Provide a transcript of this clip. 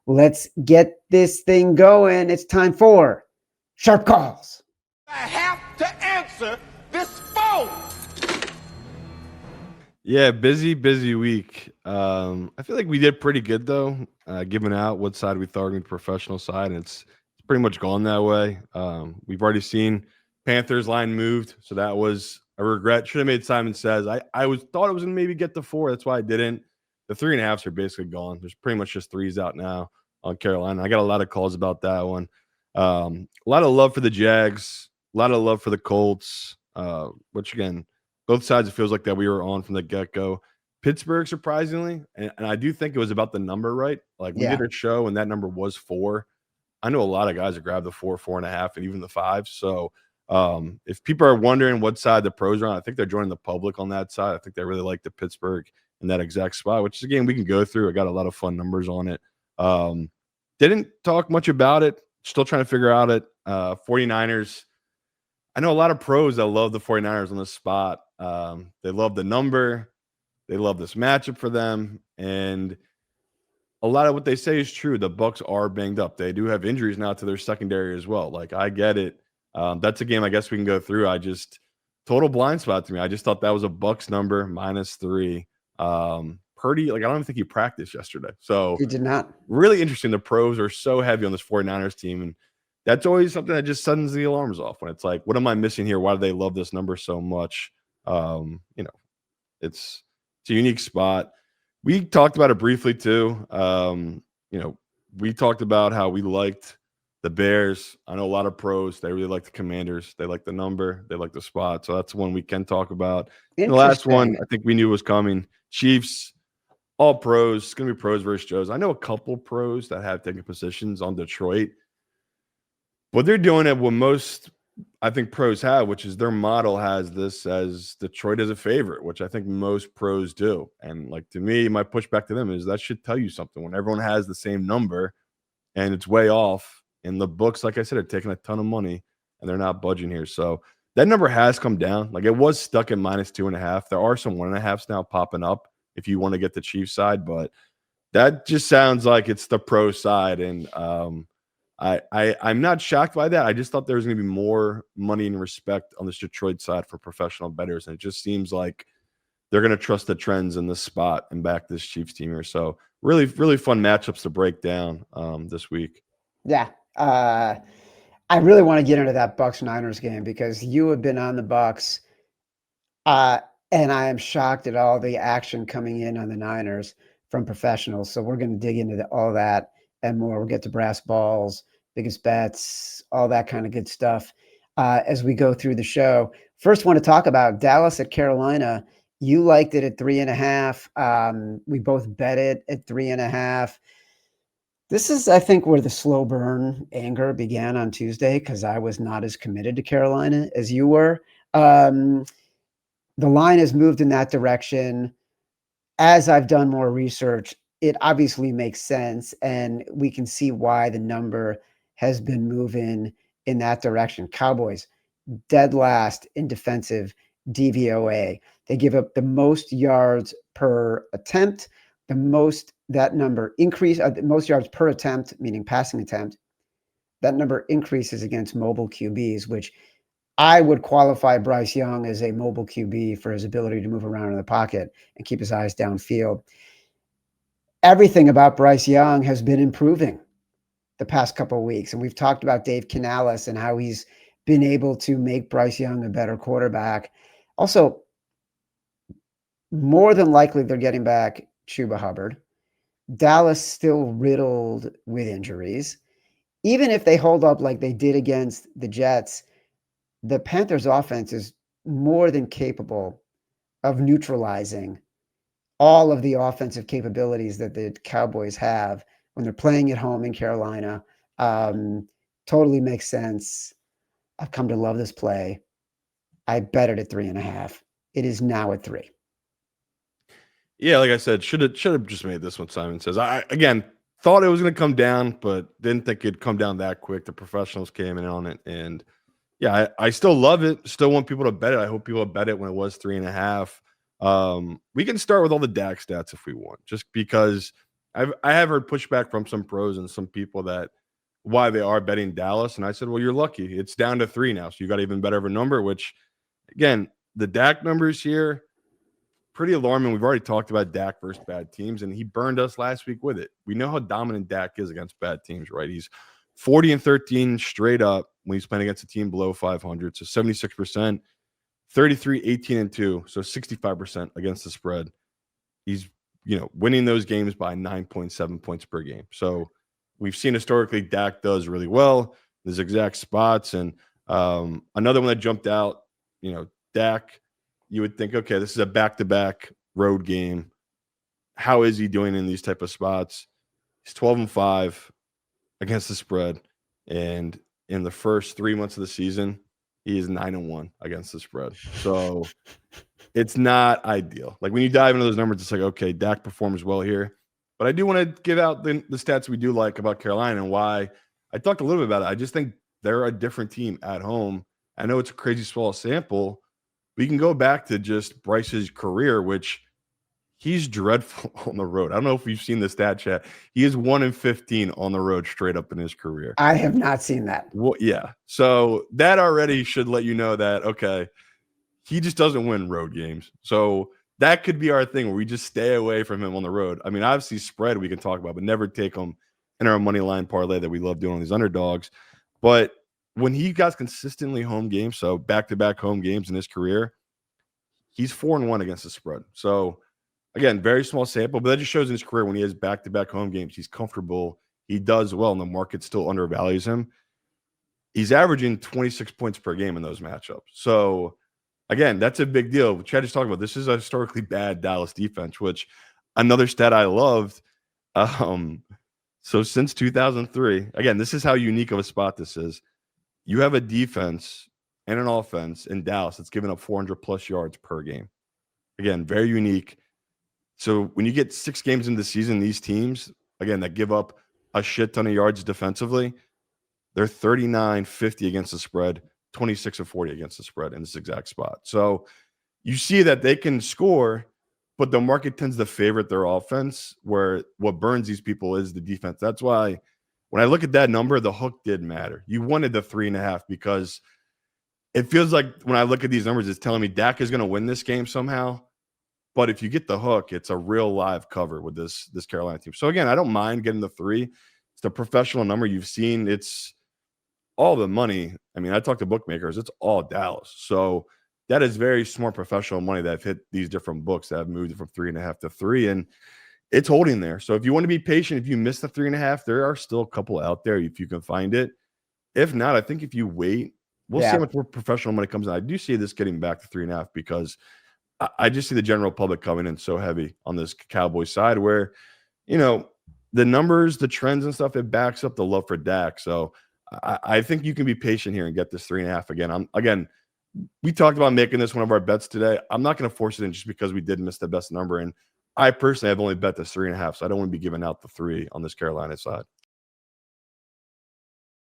Let's get this thing going. It's time for Sharp Calls. I have to answer this phone. Yeah, busy week. I feel like we did pretty good though, giving out what side we thought on the professional side, and it's pretty much gone that way. We've already seen Panthers line moved, so that was a regret. Should have made Simon Says. I thought it was gonna maybe get to 4. That's why I didn't. The 3.5s are basically gone. There's pretty much just 3s out now on Carolina. I got a lot of calls about that one. A lot of love for the Jags, a lot of love for the Colts, which again, both sides, it feels like that we were on from the get-go. Pittsburgh, surprisingly, and I do think it was about the number, right? Like, we did a show, and that number was 4. I know a lot of guys that grabbed the 4, 4.5, and even the 5. So, if people are wondering what side the pros are on, I think they're joining the public on that side. I think they really like the Pittsburgh in that exact spot, which is a game we can go through. I got a lot of fun numbers on it. Didn't talk much about it. Still trying to figure out it. 49ers. I know a lot of pros that love the 49ers on this spot. They love the number. They love this matchup for them. And a lot of what they say is true. The Bucs are banged up. They do have injuries now to their secondary as well. Like, I get it. That's a game I guess we can go through. Total blind spot to me. I just thought that was a Bucs number -3. Purdy, like, I don't even think he practiced yesterday. So He did not. Really interesting. The pros are so heavy on this 49ers team. And that's always something that just sends the alarms off when it's like, what am I missing here? Why do they love this number so much? It's a unique spot. We talked about it briefly too. We talked about how we liked the Bears. I know a lot of pros, they really like the Commanders. They like the number. They like the spot. So that's one we can talk about. And the last one, I think we knew was coming. Chiefs, all pros. It's going to be pros versus Joes. I know a couple pros that have taken positions on Detroit. But they're doing it what most, I think, pros have, which is their model has this as Detroit as a favorite, which I think most pros do. And, like, to me, my pushback to them is that should tell you something. When everyone has the same number and it's way off, and the books, like I said, are taking a ton of money and they're not budging here. So that number has come down. Like, it was stuck at -2.5. There are some 1.5s now popping up if you want to get the Chiefs side, but that just sounds like it's the pro side. And I'm not shocked by that. I just thought there was going to be more money and respect on this Detroit side for professional bettors, and it just seems like they're going to trust the trends in this spot and back this Chiefs team here. So really, really fun matchups to break down this week. Yeah. I really want to get into that Bucs-Niners game because you have been on the Bucs, and I am shocked at all the action coming in on the Niners from professionals. So we're going to dig into all that and more. We'll get to brass balls, biggest bets, all that kind of good stuff as we go through the show. First, want to talk about Dallas at Carolina. You liked it at 3.5. We both bet it at 3.5. This is, I think, where the slow burn anger began on Tuesday because I was not as committed to Carolina as you were. The line has moved in that direction. As I've done more research, it obviously makes sense, and we can see why the number has been moving in that direction. Cowboys, dead last in defensive DVOA. They give up the most yards per attempt, the most yards per attempt, meaning passing attempt. That number increases against mobile QBs, which I would qualify Bryce Young as a mobile QB for his ability to move around in the pocket and keep his eyes downfield. Everything about Bryce Young has been improving the past couple of weeks. And we've talked about Dave Canales and how he's been able to make Bryce Young a better quarterback. Also, more than likely, they're getting back Chuba Hubbard. Dallas still riddled with injuries. Even if they hold up like they did against the Jets, the Panthers offense is more than capable of neutralizing all of the offensive capabilities that the Cowboys have when they're playing at home in Carolina. Totally makes sense. I've come to love this play. I bet it at 3.5. It is now at 3. Yeah, like I said, should have just made this one. Simon Says. I again thought it was going to come down, but didn't think it'd come down that quick. The professionals came in on it, and yeah, I still love it. Still want people to bet it. I hope people bet it when it was 3.5. We can start with all the Dak stats if we want, just because I have heard pushback from some pros and some people that why they are betting Dallas. And I said, well, you're lucky. It's down to 3 now. So you got even better of a number, which again, the Dak numbers here, pretty alarming. We've already talked about Dak versus bad teams, and he burned us last week with it. We know how dominant Dak is against bad teams, right? He's 40-13 straight up when he's playing against a team below 500. So 76%, 33-18-2. So 65% against the spread. He's, winning those games by 9.7 points per game. So we've seen historically Dak does really well, these exact spots. And another one that jumped out, Dak, you would think, okay, this is a back-to-back road game. How is he doing in these type of spots? He's 12-5 against the spread. And in the first 3 months of the season, he is 9-1 against the spread. So it's not ideal. Like when you dive into those numbers, it's like, okay, Dak performs well here. But I do want to give out the stats we do like about Carolina and why. I talked a little bit about it. I just think they're a different team at home. I know it's a crazy small sample. We can go back to just Bryce's career, which he's dreadful on the road. I don't know if you've seen the stat chat. He is 1-15 on the road straight up in his career. I have not seen that. Well, yeah. So that already should let you know that, okay, he just doesn't win road games. So that could be our thing where we just stay away from him on the road. I mean, obviously spread we can talk about, but never take him in our money line parlay that we love doing on these underdogs. But when he got consistently home games, so back-to-back home games in his career, he's 4-1 against the spread. So again, very small sample, but that just shows in his career when he has back-to-back home games, he's comfortable. He does well, and the market still undervalues him. He's averaging 26 points per game in those matchups. So again, that's a big deal. Chad just talked about this is a historically bad Dallas defense, which another stat I loved. So since 2003, again, this is how unique of a spot this is. You have a defense and an offense in Dallas that's given up 400 plus yards per game. Again, very unique. So when you get 6 games into the season, these teams, again, that give up a shit ton of yards defensively, they're 39-50 against the spread, 26-40 against the spread in this exact spot. So you see that they can score, but the market tends to favorite their offense, where what burns these people is the defense. That's why when I look at that number, the hook did matter. You wanted the 3.5 because it feels like when I look at these numbers, it's telling me Dak is going to win this game somehow. But if you get the hook, it's a real live cover with this Carolina team. So again, I don't mind getting the 3. It's the professional number you've seen. It's all the money. I mean, I talked to bookmakers. It's all Dallas. So that is very smart professional money that have hit these different books that have moved it from 3.5 to 3. And it's holding there. So if you want to be patient, if you miss the 3.5, there are still a couple out there if you can find it. If not, I think if you wait, we'll see how much more professional money comes in. I do see this getting back to 3.5 because I just see the general public coming in so heavy on this Cowboys side where, the numbers, the trends and stuff, it backs up the love for Dak. So I think you can be patient here and get this 3.5 again. We talked about making this one of our bets today. I'm not going to force it in just because we did miss the best number. And I personally have only bet this 3.5, so I don't want to be giving out the 3 on this Carolina side.